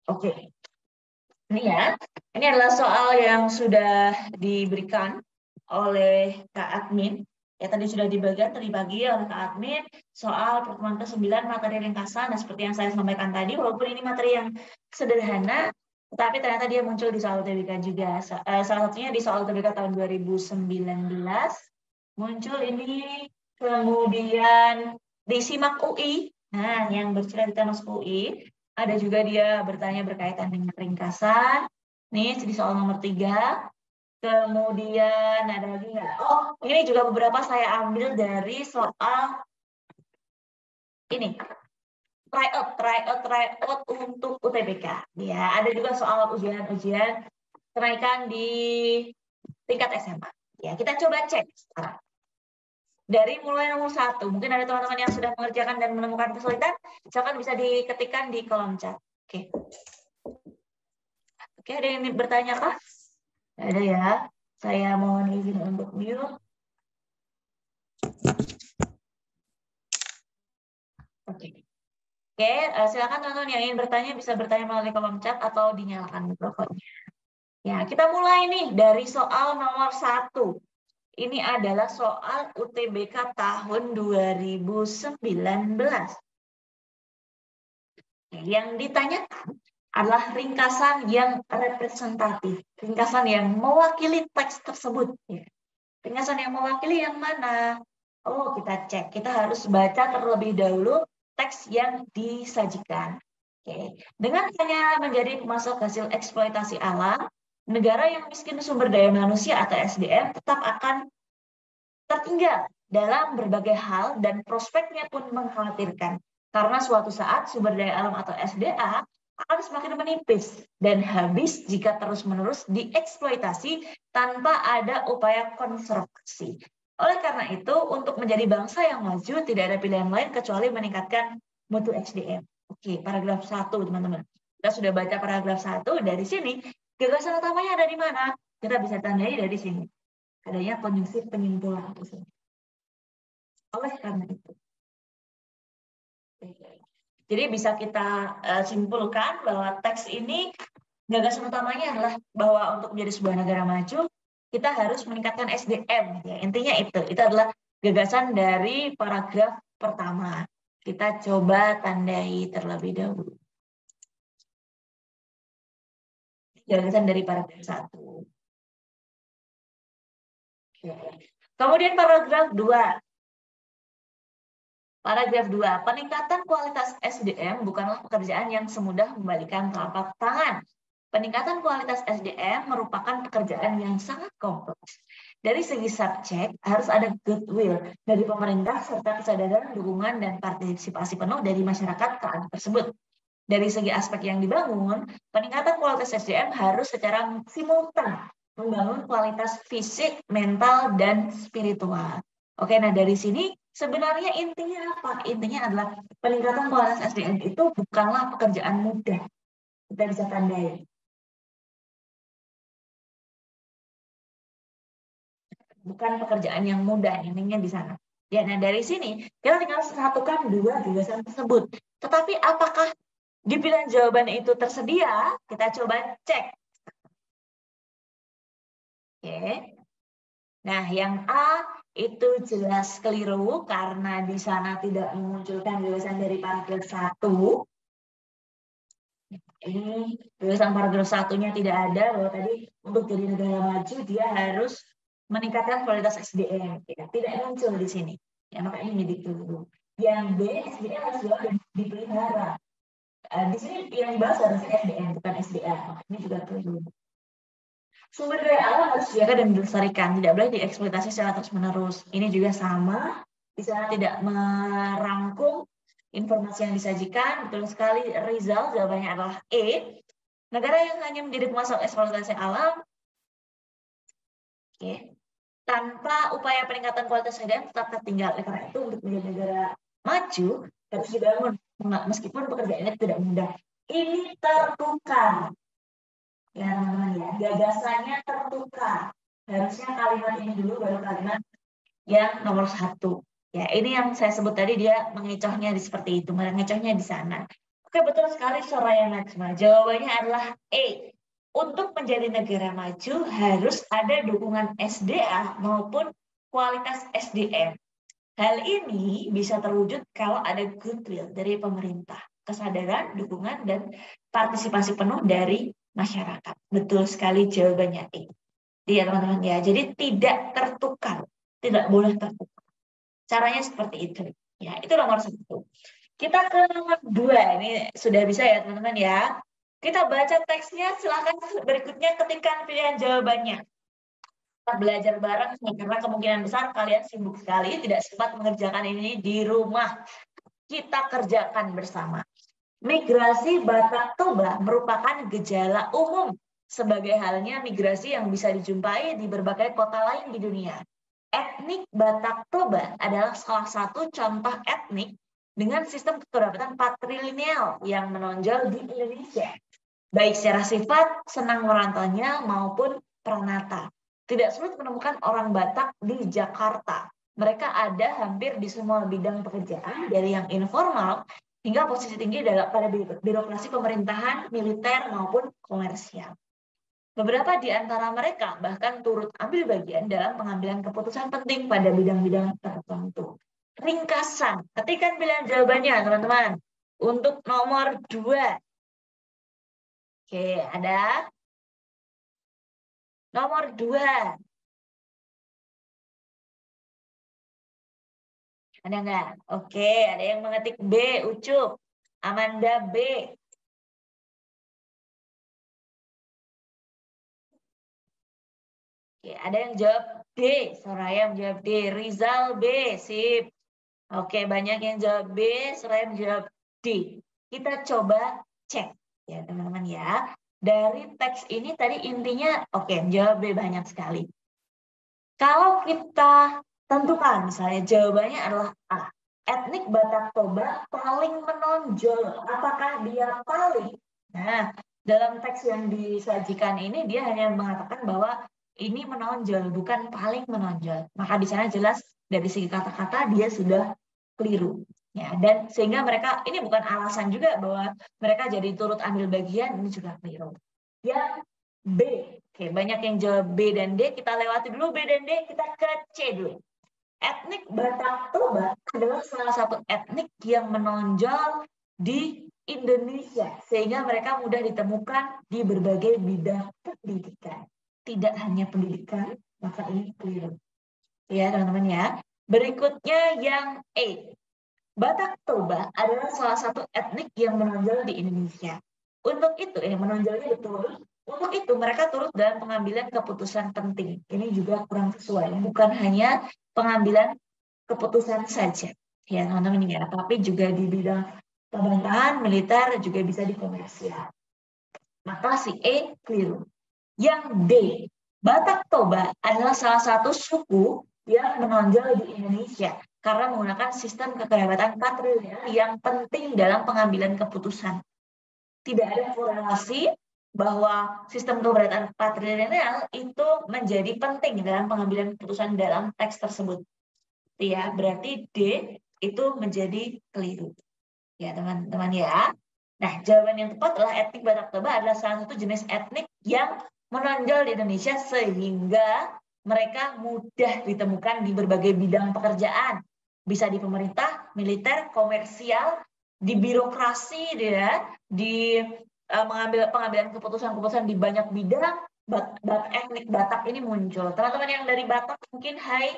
Oke. Ini ya. Ini adalah soal yang sudah diberikan oleh Kak Admin. Ya, tadi sudah dibagi oleh Kak Admin soal pertemuan ke-9 materi ringkasan. Dan seperti yang saya sampaikan tadi, walaupun ini materi yang sederhana, tetapi ternyata dia muncul di soal UTBK juga. Salah satunya di soal UTBK tahun 2019. Muncul ini, kemudian di SIMAK UI. Nah, yang bercerita masuk UI. Ada juga dia bertanya berkaitan dengan ringkasan. Nih, di soal nomor 3. Kemudian ada lagi nggak? Oh, ini juga beberapa saya ambil dari soal ini. Tryout untuk UTBK. Ya, ada juga soal ujian-ujian kenaikan di tingkat SMA. Ya, kita coba cek sekarang. Dari mulai nomor 1, mungkin ada teman-teman yang sudah mengerjakan dan menemukan kesulitan, silakan bisa diketikkan di kolom chat. Oke. Oke, ada yang bertanya kah? Ada ya. Saya mohon izin untuk mute. Oke. Oke, silakan teman-teman yang ingin bertanya bisa bertanya melalui kolom chat atau dinyalakan mikrofonnya. Ya, kita mulai nih dari soal nomor 1. Ini adalah soal UTBK tahun 2019. Yang ditanyakan adalah ringkasan yang representatif, ringkasan yang mewakili teks tersebut. Ringkasan yang mewakili yang mana? Oh, kita cek. Kita harus baca terlebih dahulu teks yang disajikan. Oke. Dengan hanya menjadi pemasok hasil eksploitasi alam, negara yang miskin sumber daya manusia atau SDM tetap akan tertinggal dalam berbagai hal dan prospeknya pun mengkhawatirkan. Karena suatu saat sumber daya alam atau SDA akan semakin menipis dan habis jika terus-menerus dieksploitasi tanpa ada upaya konservasi. Oleh karena itu, untuk menjadi bangsa yang maju, tidak ada pilihan lain kecuali meningkatkan mutu SDM. Oke, paragraf 1, teman-teman. Kita sudah baca paragraf 1, dari sini, gagasan utamanya ada di mana? Kita bisa tandai dari sini. Adanya konjungsi penyimpulan di sini. Oleh karena itu. Jadi bisa kita simpulkan bahwa teks ini gagasan utamanya adalah bahwa untuk menjadi sebuah negara maju, kita harus meningkatkan SDM. Ya, intinya itu adalah gagasan dari paragraf pertama. Kita coba tandai terlebih dahulu. Gagasan dari paragraf 1. Kemudian paragraf 2. Paragraf 2, peningkatan kualitas SDM bukanlah pekerjaan yang semudah membalikan telapak tangan. Peningkatan kualitas SDM merupakan pekerjaan yang sangat kompleks. Dari segi subjek, harus ada goodwill dari pemerintah serta kesadaran, dukungan, dan partisipasi penuh dari masyarakat terhadap tersebut. Dari segi aspek yang dibangun, peningkatan kualitas SDM harus secara simultan membangun kualitas fisik, mental, dan spiritual. Oke, nah dari sini sebenarnya intinya apa? Intinya adalah peningkatan kualitas SDM itu bukanlah pekerjaan mudah. Kita bisa tandai. Bukan pekerjaan yang mudah, intinya di sana. Ya, nah dari sini kita tinggal satukan dua gagasan tersebut. Tetapi apakah di pilihan jawaban itu tersedia? Kita coba cek. Oke. Nah, yang A itu jelas keliru karena di sana tidak memunculkan gagasan dari paragraf 1. Ini gagasan paragraf 1-nya tidak ada, bahwa tadi untuk jadi negara maju dia harus meningkatkan kualitas SDM. Ya, tidak muncul di sini. Ya, makanya ini dituduh. Yang B, SDM harus dipelihara. Di sini yang dibahas harusnya SDM, bukan SDA. Ini juga perlu. Sumber daya alam harus dijaga dan dilestarikan, tidak boleh dieksploitasi secara terus-menerus. Ini juga sama, di sana tidak merangkum informasi yang disajikan. Betul sekali, Rizal, jawabannya adalah E. Negara yang hanya menjadi pemasok eksploitasi alam, tanpa upaya peningkatan kualitas SDM tetap tertinggal. Karena itu untuk menjadi negara maju harus dibangun, meskipun pekerjaannya tidak mudah. Ini tertukar. Ya teman-teman ya, gagasannya tertukar. Harusnya kalimat ini dulu baru kalimat yang nomor 1. Ya, ini yang saya sebut tadi dia mengecohnya seperti itu, mengecohnya di sana. Oke, betul sekali Soraya Najma. Jawabannya adalah E. Untuk menjadi negara maju harus ada dukungan SDA maupun kualitas SDM. Hal ini bisa terwujud kalau ada goodwill dari pemerintah, kesadaran, dukungan, dan partisipasi penuh dari masyarakat. Betul sekali jawabannya E. Iya teman-teman ya, jadi tidak tertukar, tidak boleh tertukar. Caranya seperti itu. Ya, itu nomor 1. Kita ke nomor 2, ini sudah bisa ya teman-teman ya. Kita baca teksnya, silahkan berikutnya ketikkan pilihan jawabannya. Kita belajar bareng karena kemungkinan besar kalian sibuk sekali, tidak sempat mengerjakan ini di rumah. Kita kerjakan bersama. Migrasi Batak Toba merupakan gejala umum sebagai halnya migrasi yang bisa dijumpai di berbagai kota lain di dunia. Etnik Batak Toba adalah salah satu contoh etnik dengan sistem kekerabatan patrilineal yang menonjol di Indonesia, baik secara sifat, senang merantaunya, maupun pranata. Tidak sulit menemukan orang Batak di Jakarta. Mereka ada hampir di semua bidang pekerjaan, dari yang informal hingga posisi tinggi pada birokrasi pemerintahan, militer, maupun komersial. Beberapa di antara mereka bahkan turut ambil bagian dalam pengambilan keputusan penting pada bidang-bidang tertentu. Ringkasan, ketikkan pilihan jawabannya teman-teman. Untuk nomor 2. Oke, ada nomor 2. Ada nggak? Oke, ada yang mengetik B, Ucup. Amanda B. Oke, ada yang jawab D. Soraya menjawab D. Rizal B. Sip. Oke, banyak yang jawab B, Soraya menjawab D. Kita coba cek ya teman-teman ya. Dari teks ini tadi intinya, oke, jawab B banyak sekali. Kalau kita tentukan, misalnya jawabannya adalah A. Etnik Batak Toba paling menonjol. Apakah dia paling? Nah, dalam teks yang disajikan ini, dia hanya mengatakan bahwa ini menonjol, bukan paling menonjol. Maka di sana jelas dari segi kata-kata dia sudah keliru. Ya, dan sehingga mereka, ini bukan alasan juga bahwa mereka jadi turut ambil bagian, ini juga keliru. Yang B, oke, banyak yang jawab B dan D, kita lewati dulu B dan D, kita ke C dulu. Etnik Batak Toba adalah salah satu etnik yang menonjol di Indonesia, sehingga mereka mudah ditemukan di berbagai bidang pendidikan. Tidak hanya pendidikan, maka ini keliru. Ya teman-teman ya. Berikutnya yang E. Batak Toba adalah salah satu etnik yang menonjol di Indonesia. Untuk itu, ini menonjolnya betul. Untuk itu, mereka turut dalam pengambilan keputusan penting. Ini juga kurang sesuai. Bukan hanya pengambilan keputusan saja, ya teman-teman ya, tapi juga di bidang pemerintahan, militer, juga bisa di komersial. Maka si E keliru. Yang D, Batak Toba adalah salah satu suku yang menonjol di Indonesia karena menggunakan sistem kekerabatan patrilineal yang penting dalam pengambilan keputusan. Tidak ada korelasi bahwa sistem kekerabatan patrilineal itu menjadi penting dalam pengambilan keputusan dalam teks tersebut. Ya, berarti D itu menjadi keliru. Ya, teman-teman ya. Nah, jawaban yang tepat adalah etnik Batak Toba adalah salah satu jenis etnik yang menonjol di Indonesia sehingga mereka mudah ditemukan di berbagai bidang pekerjaan. Bisa di pemerintah, militer, komersial, di birokrasi, ya, di pengambilan keputusan-keputusan di banyak bidang. Etnik Batak ini muncul. Teman-teman yang dari Batak mungkin hai.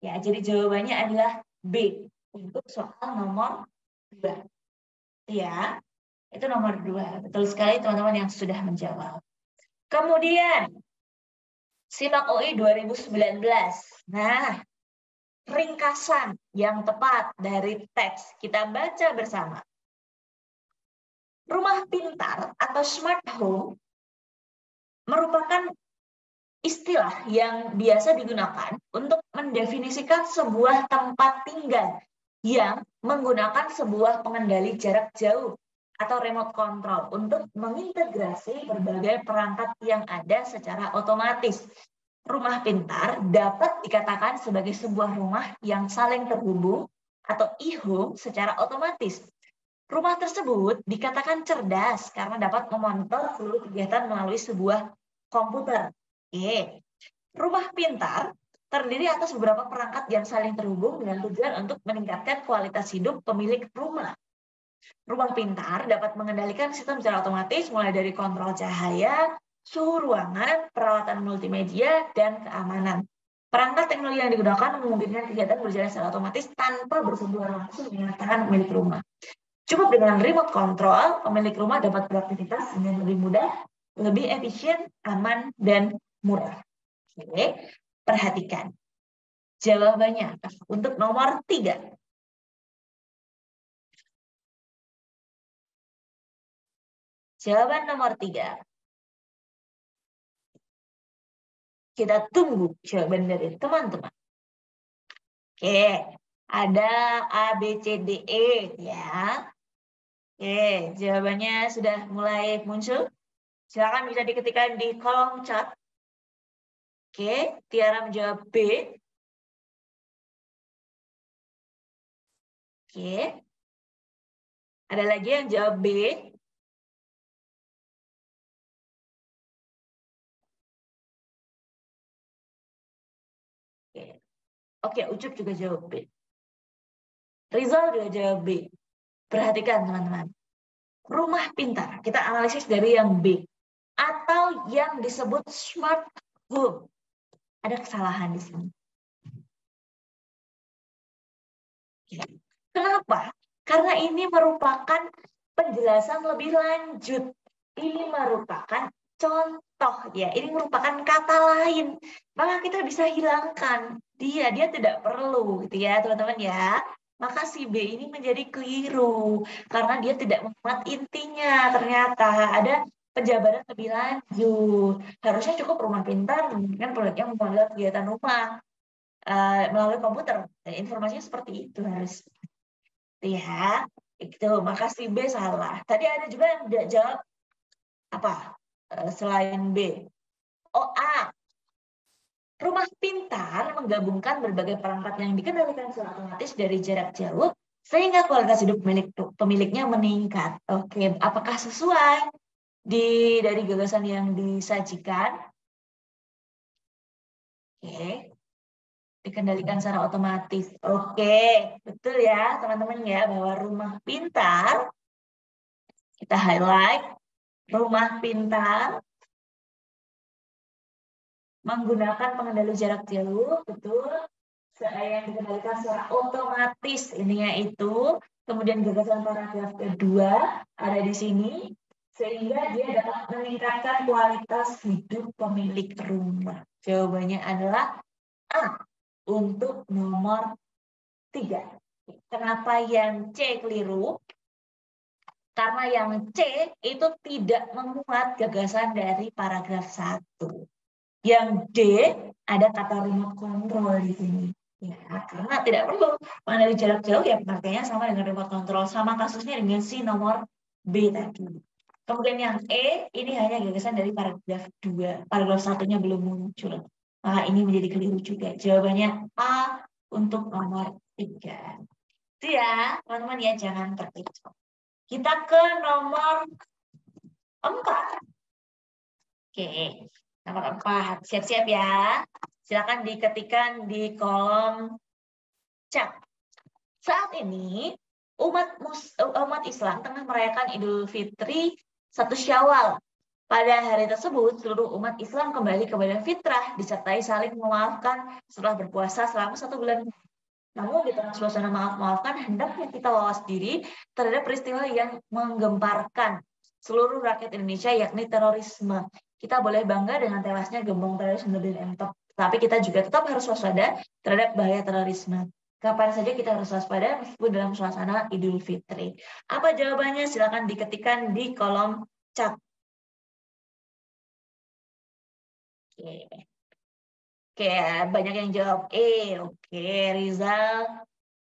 Ya, jadi jawabannya adalah B untuk soal nomor 2. Ya, itu nomor 2. Betul sekali teman-teman yang sudah menjawab. Kemudian, SIMAK UI 2019. Nah, ringkasan yang tepat dari teks kita baca bersama. Rumah pintar atau smart home merupakan istilah yang biasa digunakan untuk mendefinisikan sebuah tempat tinggal yang menggunakan sebuah pengendali jarak jauh atau remote control untuk mengintegrasi berbagai perangkat yang ada secara otomatis. Rumah pintar dapat dikatakan sebagai sebuah rumah yang saling terhubung atau e-home secara otomatis. Rumah tersebut dikatakan cerdas karena dapat memonitor seluruh kegiatan melalui sebuah komputer. Oke. Rumah pintar terdiri atas beberapa perangkat yang saling terhubung dengan tujuan untuk meningkatkan kualitas hidup pemilik rumah. Rumah pintar dapat mengendalikan sistem secara otomatis mulai dari kontrol cahaya, suhu ruangan, perawatan multimedia, dan keamanan. Perangkat teknologi yang digunakan memungkinkan kegiatan berjalan secara otomatis tanpa bersentuhan langsung dengan tangan pemilik rumah. Cukup dengan remote control, pemilik rumah dapat beraktivitas dengan lebih mudah, lebih efisien, aman, dan murah. Oke, perhatikan. Jawabannya untuk nomor 3. Jawaban nomor 3. Kita tunggu jawaban dari teman-teman. Oke, ada A, B, C, D, E ya. Oke, jawabannya sudah mulai muncul. Silakan bisa diketikkan di kolom chat. Oke, Tiara menjawab B. Oke. Ada lagi yang jawab B. Oke, Ucup juga jawab B. Rizal juga jawab B. Perhatikan teman-teman. Rumah pintar, kita analisis dari yang B. Atau yang disebut smart home. Ada kesalahan di sini. Kenapa? Karena ini merupakan penjelasan lebih lanjut. Ini merupakan contoh ya. Ini merupakan kata lain. Maka kita bisa hilangkan dia tidak perlu gitu ya, teman-teman ya. Maka si B ini menjadi keliru karena dia tidak memuat intinya. Ternyata ada penjabaran lebih lanjut. Harusnya cukup rumah pintar dengan proyeknya membuat kegiatan rumah melalui komputer. Informasinya seperti itu harus. Ya, itu. Makasih B salah. Tadi ada juga yang tidak jawab apa selain B. Oh, A. Rumah pintar menggabungkan berbagai perangkat yang dikendalikan secara otomatis dari jarak jauh sehingga kualitas hidup pemiliknya meningkat. Oke, apakah sesuai dari gagasan yang disajikan? Oke. Dikendalikan secara otomatis. Oke, betul ya teman-teman ya bahwa rumah pintar, kita highlight, rumah pintar menggunakan pengendali jarak jauh, betul, yang dikendalikan secara otomatis, ininya itu. Kemudian gagasan paragraf kedua ada di sini, sehingga dia dapat meningkatkan kualitas hidup pemilik rumah. Jawabannya adalah A untuk nomor 3. Kenapa yang C keliru? Karena yang C itu tidak memuat gagasan dari paragraf 1. Yang D ada kata remote control di sini. Ya, karena tidak perlu mengenali jarak jauh ya pengertiannya sama dengan remote control. Sama kasusnya dengan si nomor B tadi. Kemudian yang E ini hanya gagasan dari paragraf 2. Paragraf 1-nya belum muncul. Maka ini menjadi keliru juga. Jawabannya A untuk nomor 3. Itu ya, teman-teman ya, jangan terkecoh. Kita ke nomor 4. Oke, nomor 4. Siap-siap ya. Silakan diketikkan di kolom chat. Saat ini, umat Islam tengah merayakan Idul Fitri 1 Syawal. Pada hari tersebut, seluruh umat Islam kembali kepada fitrah, disertai saling memaafkan setelah berpuasa selama 1 bulan. Namun di tengah suasana maaf-maafkan, hendaknya kita wawas diri terhadap peristiwa yang menggemparkan seluruh rakyat Indonesia, yakni terorisme. Kita boleh bangga dengan tewasnya gembong teroris Nurdin Emtok, tapi kita juga tetap harus waspada terhadap bahaya terorisme. Kapan saja kita harus waspada meskipun dalam suasana Idul Fitri. Apa jawabannya? Silakan diketikkan di kolom chat. Oke. Oke, banyak yang jawab E. Oke, Rizal,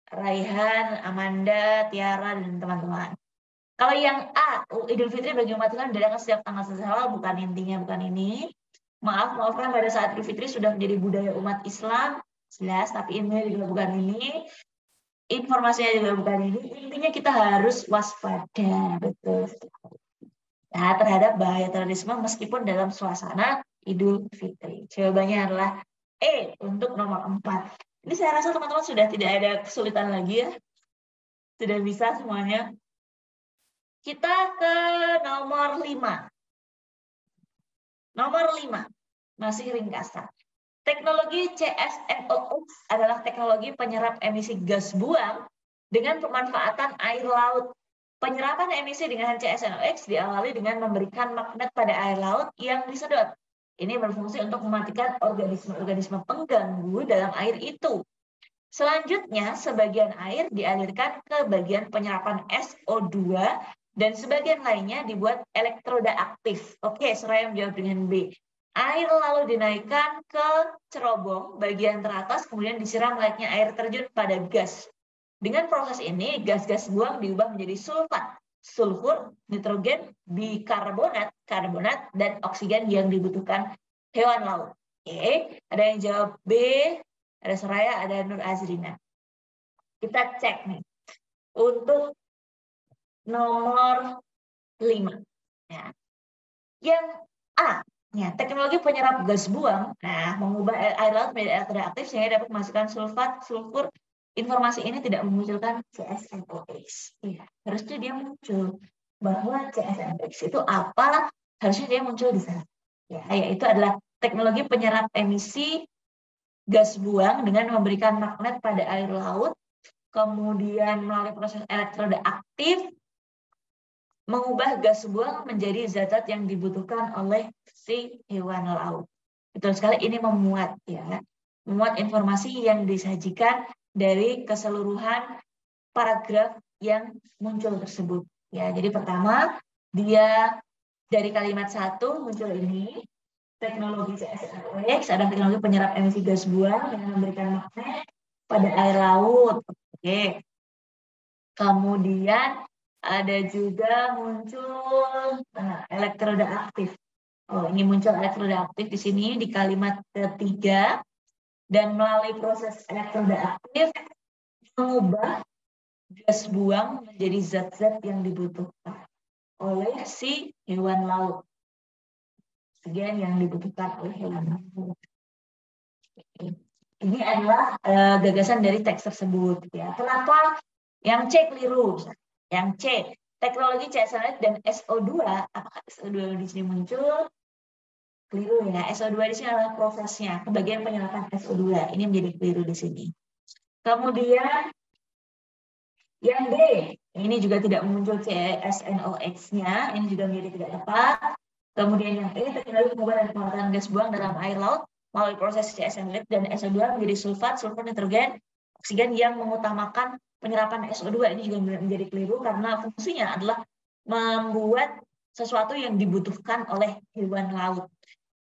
Raihan, Amanda, Tiara, dan teman-teman. Kalau yang A, Idul Fitri bagi umat Islam diadakan setiap tanggal 1 Syawal, bukan intinya, bukan ini. Maafkan pada saat Idul Fitri sudah menjadi budaya umat Islam, jelas, tapi ini juga bukan ini. informasinya juga bukan ini. Intinya kita harus waspada, betul. Nah, terhadap bahaya terorisme meskipun dalam suasana Idul Fitri. Jawabannya adalah E untuk nomor 4. Ini saya rasa teman-teman sudah tidak ada kesulitan lagi ya. Sudah bisa semuanya. Kita ke nomor 5. Nomor 5, masih ringkasan. Teknologi CSNOX adalah teknologi penyerap emisi gas buang dengan pemanfaatan air laut. Penyerapan emisi dengan CSNOX diawali dengan memberikan magnet pada air laut yang disedot. Ini berfungsi untuk mematikan organisme-organisme pengganggu dalam air itu. Selanjutnya, sebagian air dialirkan ke bagian penyerapan SO2 dan sebagian lainnya dibuat elektroda aktif. Oke, Soraya menjawab dengan B. Air lalu dinaikkan ke cerobong bagian teratas, kemudian disiram layaknya air terjun pada gas. Dengan proses ini, gas-gas buang diubah menjadi sulfat, sulfur, nitrogen, bikarbonat, karbonat, dan oksigen yang dibutuhkan hewan laut. Oke, ada yang jawab B, ada Soraya, ada Nur Azrina. Kita cek nih. Untuk nomor 5. Ya. Yang A, ya, teknologi penyerap gas buang, nah, mengubah air laut menjadi elektroda aktif sehingga dapat memasukkan sulfat, sulfur. Informasi ini tidak memunculkan CSNOX. Ya, harusnya dia muncul bahwa CSNOX itu apa? Harusnya dia muncul di sana. Ya, yaitu adalah teknologi penyerap emisi gas buang dengan memberikan magnet pada air laut, kemudian melalui proses elektroda aktif mengubah gas buang menjadi zat-zat yang dibutuhkan oleh si hewan laut. Betul sekali, ini memuat ya, memuat informasi yang disajikan dari keseluruhan paragraf yang muncul tersebut. Ya, jadi pertama dia dari kalimat 1 muncul ini, teknologi CSNOX adalah teknologi penyerap emisi gas buang dengan memberikan magnet pada air laut. Oke. Kemudian ada juga muncul elektroda aktif. Oh, ini muncul elektroda aktif di sini di kalimat ketiga, dan melalui proses elektroda aktif mengubah gas buang menjadi zat-zat yang dibutuhkan oleh si hewan laut. Sekian yang dibutuhkan oleh hewan laut. Ini adalah gagasan dari teks tersebut. Ya. Kenapa yang C keliru? Yang C, teknologi CSNOX dan SO2, apakah SO2 di sini muncul? Keliru ya, SO2 di sini adalah prosesnya, kebagian penyerapan SO2. Ini menjadi keliru di sini. Kemudian yang D, ini juga tidak muncul CSNOX-nya, ini juga menjadi tidak tepat. Kemudian yang E, teknologi pengubahan dan pengolahan gas buang dalam air laut melalui proses CSNOX dan SO2 menjadi sulfat, sulfur, nitrogen, oksigen yang mengutamakan penyerapan SO2. Ini juga menjadi keliru karena fungsinya adalah membuat sesuatu yang dibutuhkan oleh hewan laut.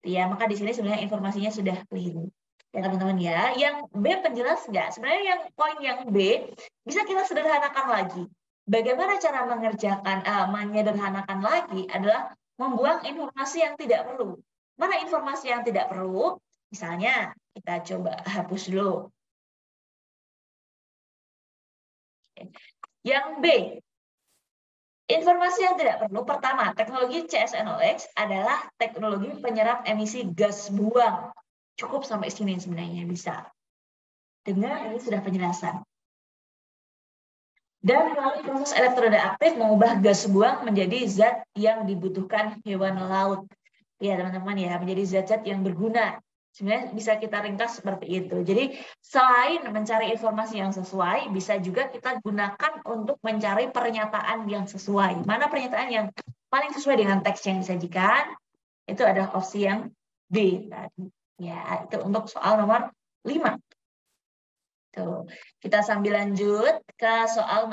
Ya, maka di sini sebenarnya informasinya sudah keliru. Ya teman-teman ya, yang B penjelas nggak? Sebenarnya yang poin yang B bisa kita sederhanakan lagi. Bagaimana cara menyederhanakan lagi adalah membuang informasi yang tidak perlu. Mana informasi yang tidak perlu? Misalnya kita coba hapus dulu. Yang B, informasi yang tidak perlu. Pertama, teknologi CSNOX adalah teknologi penyerap emisi gas buang. Cukup sampai sini sebenarnya bisa. Dengan ini sudah penjelasan. Dan melalui proses elektroda aktif mengubah gas buang menjadi zat yang dibutuhkan hewan laut. Ya teman-teman ya, menjadi zat-zat yang berguna. Sebenarnya bisa kita ringkas seperti itu. Jadi selain mencari informasi yang sesuai, bisa juga kita gunakan untuk mencari pernyataan yang sesuai. Mana pernyataan yang paling sesuai dengan teks yang disajikan? Itu adalah opsi yang B. Ya, itu untuk soal nomor 5. Tuh. Kita sambil lanjut ke soal nomor